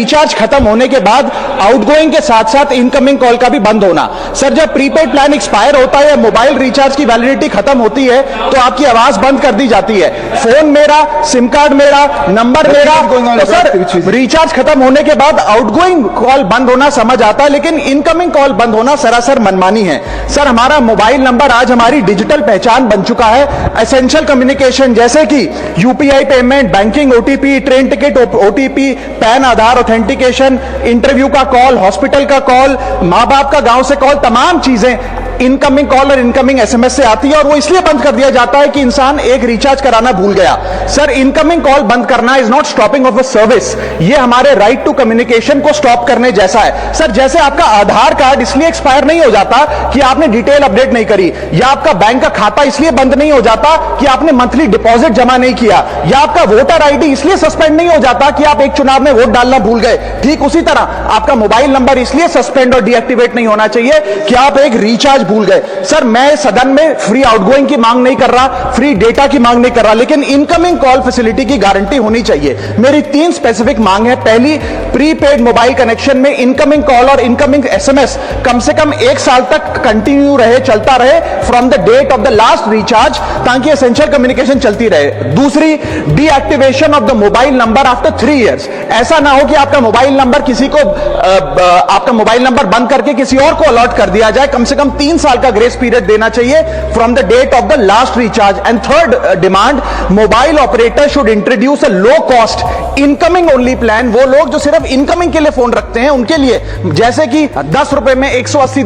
Recharge खत्म होने के बाद आउटगोइंग के साथ साथ इनकमिंग कॉल का भी बंद होना। सर जब प्रीपेड प्लान एक्सपायर होता है, मोबाइल रिचार्ज की वैलिडिटी खत्म होती है, तो आपकी आवाज बंद कर दी जाती है। फोन मेरा, सिम कार्ड मेरा, नंबर मेरा, तो सर रिचार्ज खत्म होने के बाद आउटगोइंग कॉल बंद होना समझ आता है, लेकिन इनकमिंग कॉल बंद होना सरासर मनमानी है। सर हमारा मोबाइल नंबर आज हमारी डिजिटल पहचान बन चुका है। एसेंशियल कम्युनिकेशन जैसे कि UPI payment, banking OTP, train ticket OTP, PAN Aadhaar authentication, interview का कॉल, हॉस्पिटल का कॉल, मां बाप का गांव से कॉल, तमाम चीजें इनकमिंग कॉल और इनकमिंग एसएमएस से आती है, और वो इसलिए बंद कर दिया जाता है कि इंसान एक रिचार्ज कराना भूल गया। सर इनकमिंग कॉल बंद करना is not stopping of a service, ये हमारे राइट टू कम्युनिकेशन को स्टॉप करने जैसा है। सर जैसे आपका आधार कार्ड इसलिए एक्सपायर नहीं हो जाता कि आपने डिटेल अपडेट नहीं करी, या आपका बैंक का खाता इसलिए बंद नहीं हो जाता कि आपने मंथली डिपॉजिट जमा नहीं किया, या आपका वोटर आईडी इसलिए सस्पेंड नहीं हो जाता कि आप एक चुनाव में वोट डालना भूल गए, ठीक उसी तरह आपका मोबाइल नंबर इसलिए सस्पेंड और डीएक्टिवेट नहीं होना चाहिए कि आप एक रिचार्ज भूल गए। सर मैं सदन में फ्री आउटगोइंग की मांग नहीं कर रहा, फ्री डेटा की मांग नहीं कर रहा, लेकिन इनकमिंग कॉल फैसिलिटी की गारंटी होनी चाहिए। मेरी 3 स्पेसिफिक मांग है। पहली, प्रीपेड मोबाइल कनेक्शन में इनकमिंग कॉल और इनकमिंग एसएमएस कम से कम 1 साल तक कंटिन्यू रहे, चलता रहे from the date of the last recharge, ताकि एसेंशियल कम्युनिकेशन चलती रहे। दूसरी, deactivation of the mobile number after 3 years. ऐसा ना हो कि आपका मोबाइल नंबर किसी को आपका मोबाइल नंबर बंद करके किसी और को अलॉट कर दिया जाए। कम से कम 3 साल का ग्रेस पीरियड देना चाहिए from the date of the last recharge. And third demand, mobile operator should introduce a low cost incoming only plan. वो लोग जो सिर्फ इनकमिंग के लिए फोन रखते हैं उनके लिए, जैसे कि 10 रुपए में 180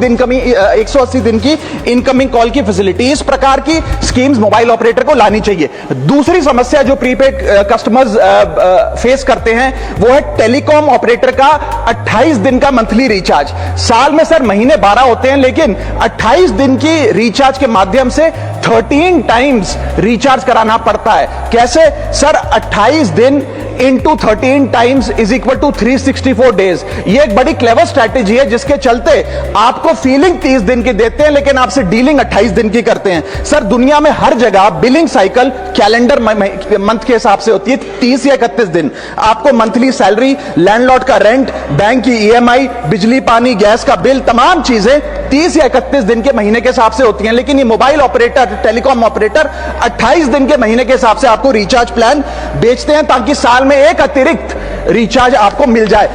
दिन की इनकमिंग कॉल की फैसिलिटी, इस प्रकार की स्कीम्स मोबाइल ऑपरेटर को लानी चाहिए। दूसरी समस्या जो प्रीपेड कस्टमर्स फेस करते हैं वो है टेलीकॉम ऑपरेटर का 28 दिन का मंथली रिचार्ज। साल में सर महीने 12 होते हैं, लेकिन 28 दिन की रिचार्ज के माध्यम से 13 टाइम्स रिचार्ज कराना पड़ता है। कैसे सर? 28 दिन into 13 times is equal to 364 days. ये एक बड़ी क्लेवर स्ट्रैटेजी है, जिसके चलते आपको फीलिंग 30 दिन की देते हैं, लेकिन आपसे डीलिंग 28 दिन की करते हैं। सर दुनिया में हर जगह बिलिंग साइकिल कैलेंडर मंथ के हिसाब से होती है, 30 या 31 दिन। आपको मंथली सैलरी, लैंडलॉर्ड का रेंट, बैंक की ईएमआई, बिजली पानी गैस का बिल, तमाम चीजें 30 या 31 दिन के महीने के हिसाब से होती हैं। लेकिन ये मोबाइल ऑपरेटर, टेलीकॉम ऑपरेटर 28 दिन के महीने के हिसाब से आपको रिचार्ज प्लान बेचते हैं, ताकि साल में एक अतिरिक्त रिचार्ज आपको मिल जाए।